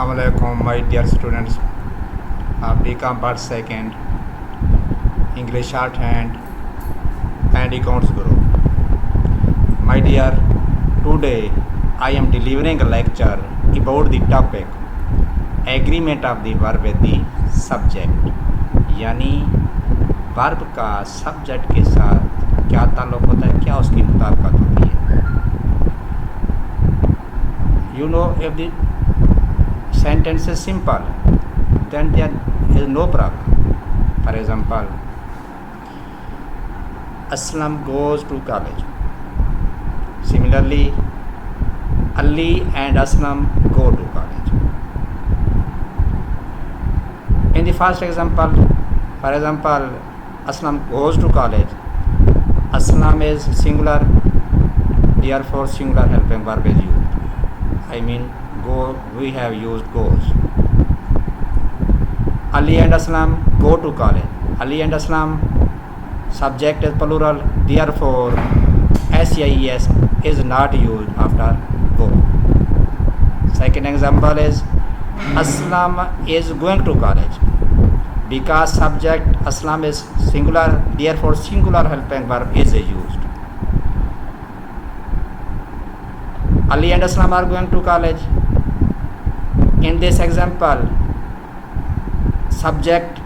Assalamualaikum, my dear students of BCom Part 2nd, English Shorthand and Accounts Group. My dear, today I am delivering a lecture about the topic agreement of the verb with the subject, यानी verb का subject के साथ क्या ताल्लुक होता है, क्या उसकी मुताबिकत होती है. You know, if the sentence is simple, then there is no problem. For example, Aslam goes to college. Similarly, Ali and Aslam go to college. In the first example, for example, Aslam goes to college. Aslam is singular, therefore singular helping verb is used. I mean, go, we have used goes. Ali and Aslam go to college. Ali and Aslam, subject is plural, therefore SEIS is not used after go. Second example is Aslam is going to college. Because subject Aslam is singular, therefore singular helping verb is used. Ali and Aslam are going to college. In this example, subject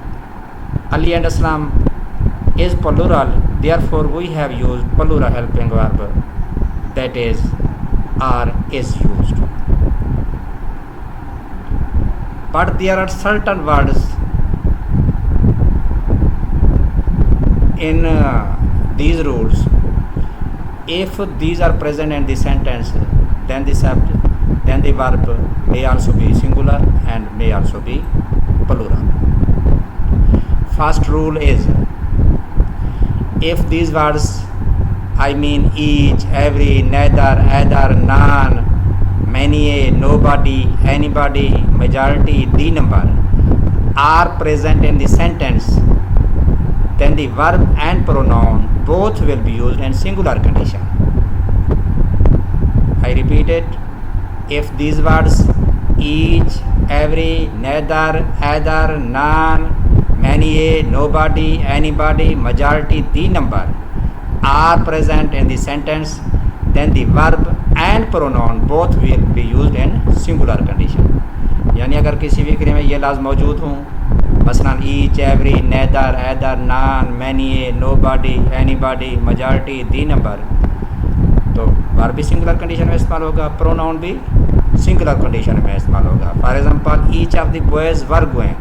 Ali and Aslam is plural, therefore we have used plural helping verb, that is are is used. But there are certain words in these rules. If these are present in the sentence, then the verb may also be singular and may also be plural. First rule is, if these words, I mean each, every, neither, either, none, many, nobody, anybody, majority, the number, are present in the sentence, then the verb and pronoun both will be used in singular condition. I repeat it. If these words each, every, neither, either, none, many, nobody, anybody, majority, the number are present in the sentence, then the verb and pronoun both will be used in singular condition. यानी अगर किसी भी क्रिया में ये लाज मौजूद हों, मसलन each, every, neither, either, none, many, nobody, anybody, majority, the number, तो वर्ब भी सिंगुलर कंडीशन में इस्तेमाल होगा, प्रोनाउन भी सिंगुलर कंडीशन में इस्तेमाल होगा. For example, each of the boys were going.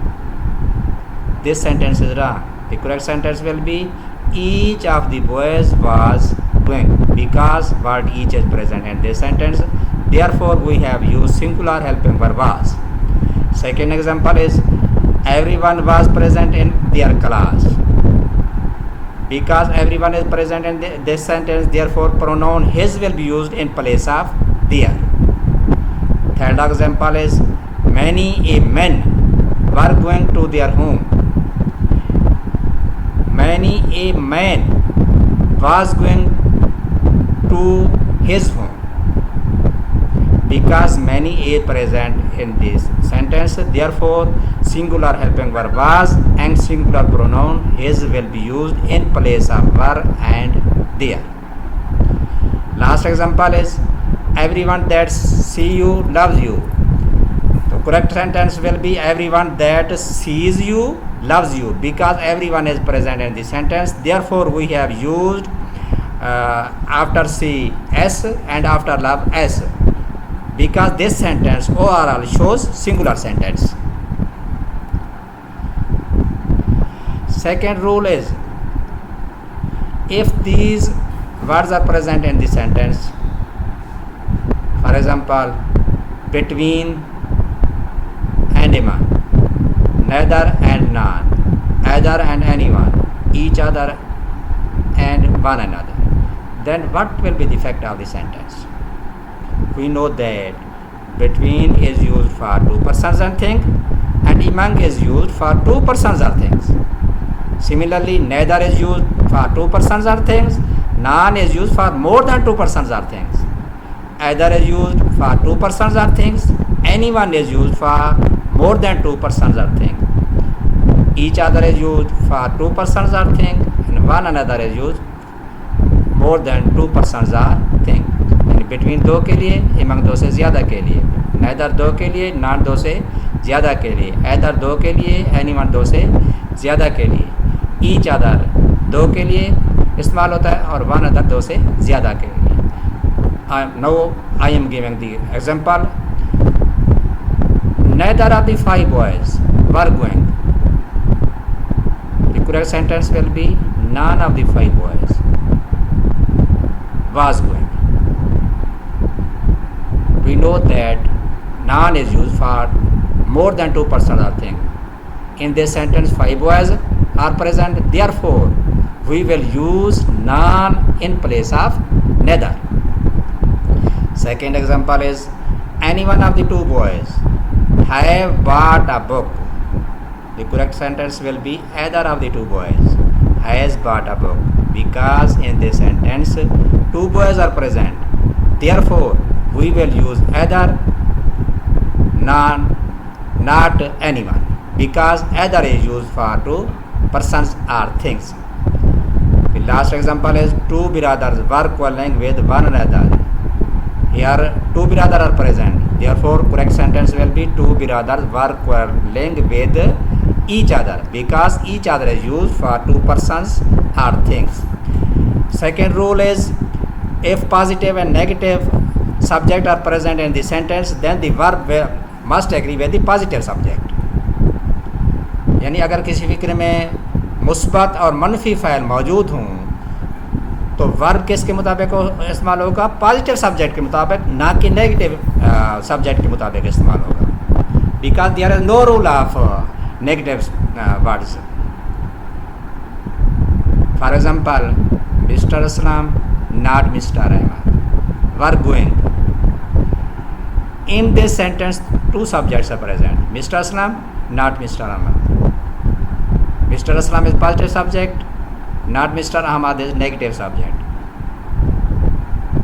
This sentence is wrong. The correct sentence will be each of the boys was going, because word each is present in this sentence, therefore we have used singular helping verb was. Second example is everyone was present in their class. Because everyone is present in this sentence, therefore pronoun his will be used in place of their. Third example is many a men were going to their home. Many a man was going to his home. Because many is present in this sentence, therefore singular helping verb was and singular pronoun his will be used in place of were and there. Last example is everyone that see you loves you. The correct sentence will be everyone that sees you loves you, because everyone is present in the sentence, therefore we have used after see s and after love s, because this sentence overall shows singular sentence. Second rule is, if these words are present in the sentence, for example, between and among, neither and none, either and anyone, each other and one another, then what will be the effect of the sentence? We know that between is used for two persons and thing, and among is used for two persons or things. Similarly, neither is used for two persons or things, none is used for more than two persons or things. Either is used for two persons or things, anyone is used for more than two persons or thing. Each other is used for two persons or thing, and one another is used more than two persons or thing. यानी between दो के लिए, among दो से ज़्यादा के लिए, neither दो के लिए, not दो से ज़्यादा के लिए, either दो के लिए, anyone दो से ज़्यादा के लिए, each other दो के लिए इस्तेमाल होता है और one other दो से ज़्यादा के लिए. Now I am giving the example. Neither of the five boys were going. The correct sentence will be none of the five boys was going. We know that none is used for more than two persons or thing. In this sentence, five boys are present. Therefore, we will use none in place of neither. Second example is any one of the two boys have bought a book. The correct sentence will be either of the two boys has bought a book, because in this sentence two boys are present. Therefore, we will use either, none, not anyone, because either is used for two persons or things. The last example is two brothers were quarreling with one another. Here two brothers are present. Therefore, correct sentence will be two brothers were quarreling with each other, because each other is used for two persons or things. Second rule is if positive and negative subject are present in the sentence, then the verb must agree with the positive subject. यानी अगर किसी फिक्र में मुस्बत और मनफी file मौजूद हों तो वर्ब किसके मुताबिक इस्तेमाल होगा? पॉजिटिव सब्जेक्ट के मुताबिक, ना कि नेगेटिव सब्जेक्ट के मुताबिक इस्तेमाल होगा. Because there is no rule of negative words. For example, mister Aslam not mister Ahmad were going. In this sentence, two subjects are present. Mr. Aslam, not Mr. Ahmad. Mr. Aslam is positive subject, not Mr. Ahmad is negative subject.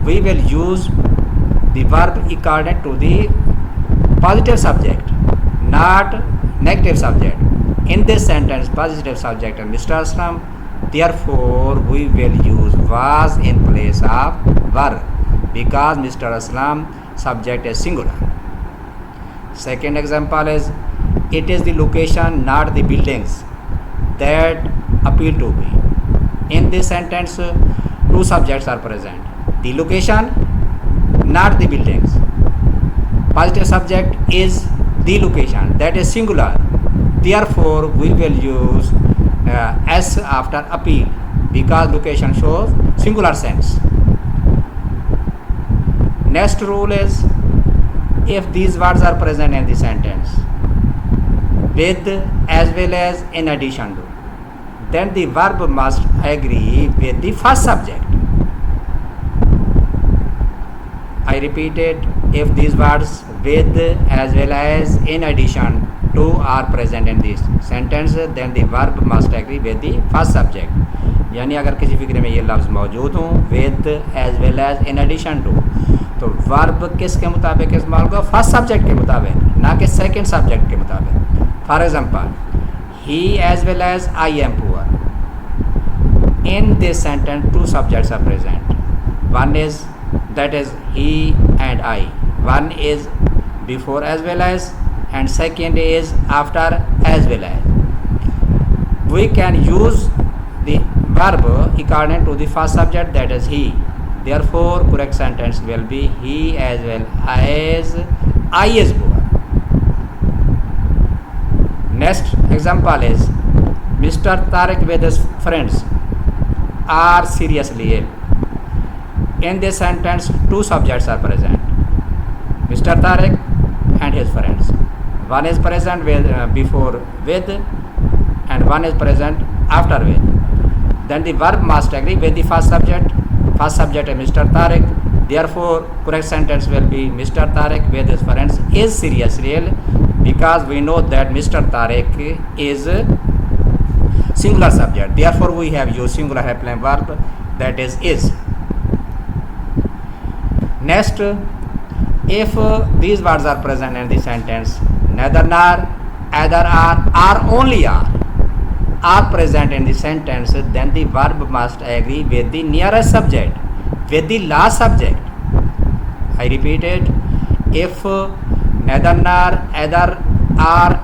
We will use the verb according to the positive subject, not negative subject. In this sentence, positive subject is Mr. Aslam. Therefore, we will use was in place of were, because Mr. Aslam subject is singular. Second example is it is the location, not the buildings, that appeal to me. In this sentence, two subjects are present. The location, not the buildings. Positive subject is the location, that is singular. Therefore, we will use S after appeal, because location shows singular sense. Next rule is if these words are present in the sentence with as well as in addition to, then the verb must agree with the first subject. I repeat it, if these words with as well as in addition to are present in this sentence, then the verb must agree with the first subject. यानी अगर किसी फिक्रे में ये लफ्ज़ मौजूद हों with as well as in addition to, तो verb किसके मुताबिक इस्तेमाल होगा? फर्स्ट सब्जेक्ट के मुताबिक, ना कि सेकंड सब्जेक्ट के मुताबिक. For example, he as well as I am poor. In this sentence two subjects are present. One is that is he and I. One is before as well as and second is after as well as. We can use the verb according to the first subject, that is he. Therefore, correct sentence will be he as well as I is poor. Next example is Mr. Tariq with his friends are seriously ill. In this sentence, two subjects are present. Mr. Tariq and his friends. One is present with before with, and one is present after with. Then the verb must agree with the first subject. First subject is Mr. Tariq. Therefore, correct sentence will be Mr. Tariq with his friends is seriously ill, because we know that Mr. Tariq is singular subject. Therefore, we have used singular helpline verb, that is. Next, If these words are present in the sentence, neither nor, either or only are present in the sentence, then the verb must agree with the nearest subject, with the last subject. I repeat it. If neither nor, either or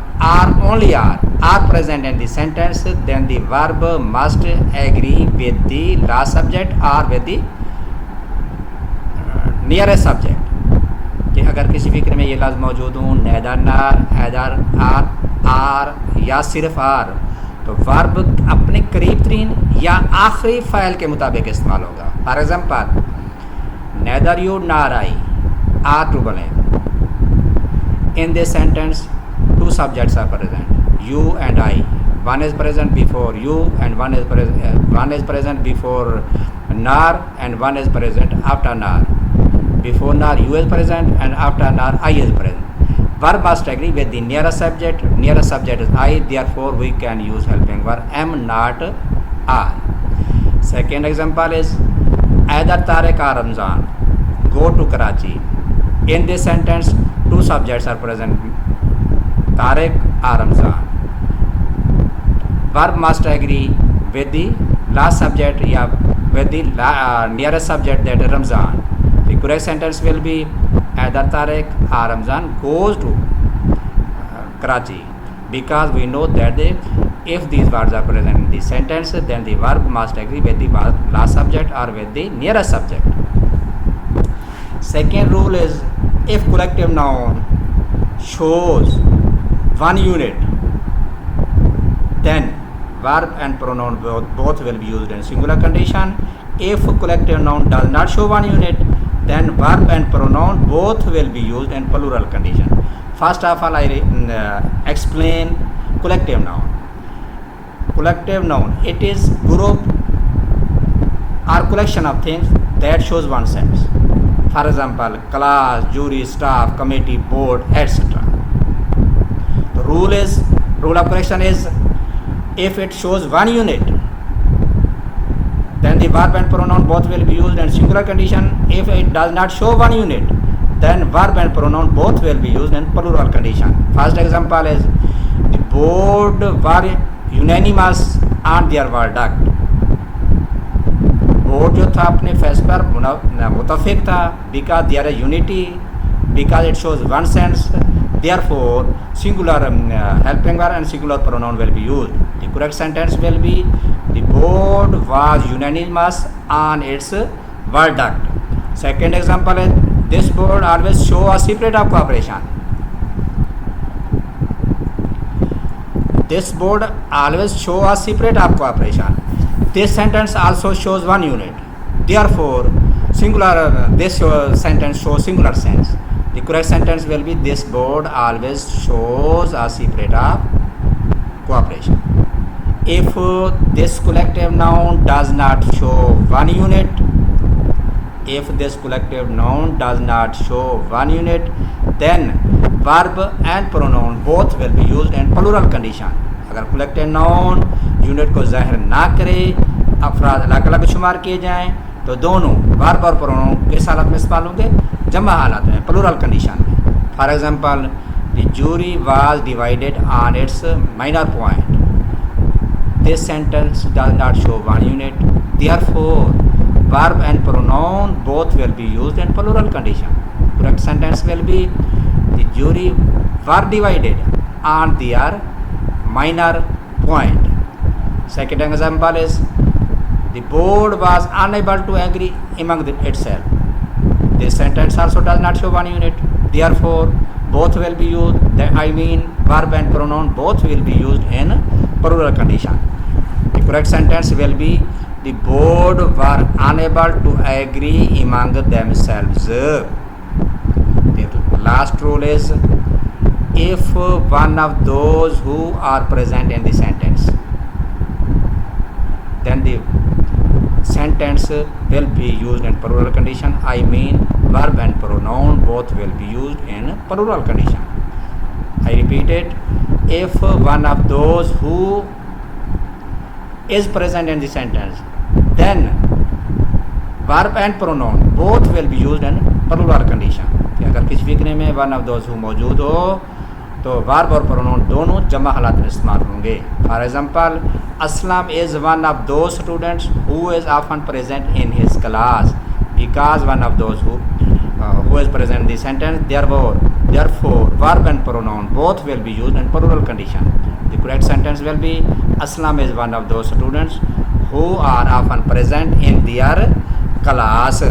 only are present in the sentence, then the verb must agree with the last subject or with the nearest subject. कि अगर किसी फिक्र में ये लफ्ज़ मौजूद हों, nether नार, ऐदर आर या सिर्फ आर, तो वर्ब अपने करीब तरीन या आखिरी फ़ाइल के मुताबिक इस्तेमाल होगा. For example, neither you nor I are to blame. In this sentence, two subjects are present, you and I. One is present before you and one is present before nar and one is present after nar. Before nar you is present and after nar I is present. Verb must agree with the nearest subject. Nearest subject is I, therefore we can use helping verb am, not are. Second example is either Tariq or Ramzan go to Karachi. In this sentence, two subjects are present, Tariq or Ramzan. Verb must agree with the last subject या with the nearest subject, that is Ramzan. The correct sentence will be either Tariq or Ramzan goes to Karachi, because we know that if these words are present in the sentence, then the verb must agree with the last subject or with the nearest subject. Second rule is, if collective noun shows one unit, then verb and pronoun both will be used in singular condition. If collective noun does not show one unit, then verb and pronoun both will be used in plural condition. First of all, I explain collective noun. Collective noun, it is group or collection of things that shows one sense. For example, class, jury, staff, committee, board, etc. The rule of collection is, if it shows one unit, then the verb and pronoun both will be used in singular condition. If it does not show one unit, then verb and pronoun both will be used in plural condition. First example is, the board were unanimous on their verdict. Board जो था अपने फैसले पर मुतफिक था, because there is unity, because it shows one sense, therefore singular helping verb and singular pronoun will be used. The correct sentence will be, the board was unanimous on its verdict. Second example is, this board always show a secret of cooperation. This board always show a secret of cooperation. This sentence also shows one unit. Therefore, this sentence shows singular sense. The correct sentence will be, this board always shows a secret of cooperation. If this collective noun does not show one unit, then verb and pronoun both will be used in plural condition. अगर collective noun unit को ज़ाहिर ना करे, अफराद अलग अलग शुमार किए जाएँ, तो दोनों verb और pronoun किस हालत में इस्तेमाल होंगे? जमा हालत में, plural condition में. For example, the jury was divided on its minor point. This sentence does not show one unit. Therefore, verb and pronoun both will be used in plural condition. Correct sentence will be, the jury were divided on their minor point. Second example is, the board was unable to agree among itself. This sentence also does not show one unit. Therefore, both will be used. Verb and pronoun both will be used in plural condition. The correct sentence will be, the board were unable to agree among themselves. The last rule is, if one of those who are present in the sentence, then the sentence will be used in plural condition. Verb and pronoun both will be used in plural condition. I repeat it. If one of those who is present in the sentence, then verb and pronoun both will be used in plural condition. अगर किसी फिक्रे में one of those who मौजूद हो तो verb और pronoun दोनों जमा हालात में इस्तेमाल होंगे। For example, Aslam is one of those students who is often present in his class because one of those who is present in the sentence. Therefore, verb and pronoun both will be used in plural condition. The correct sentence will be Aslam is one of those students who are often present in their class.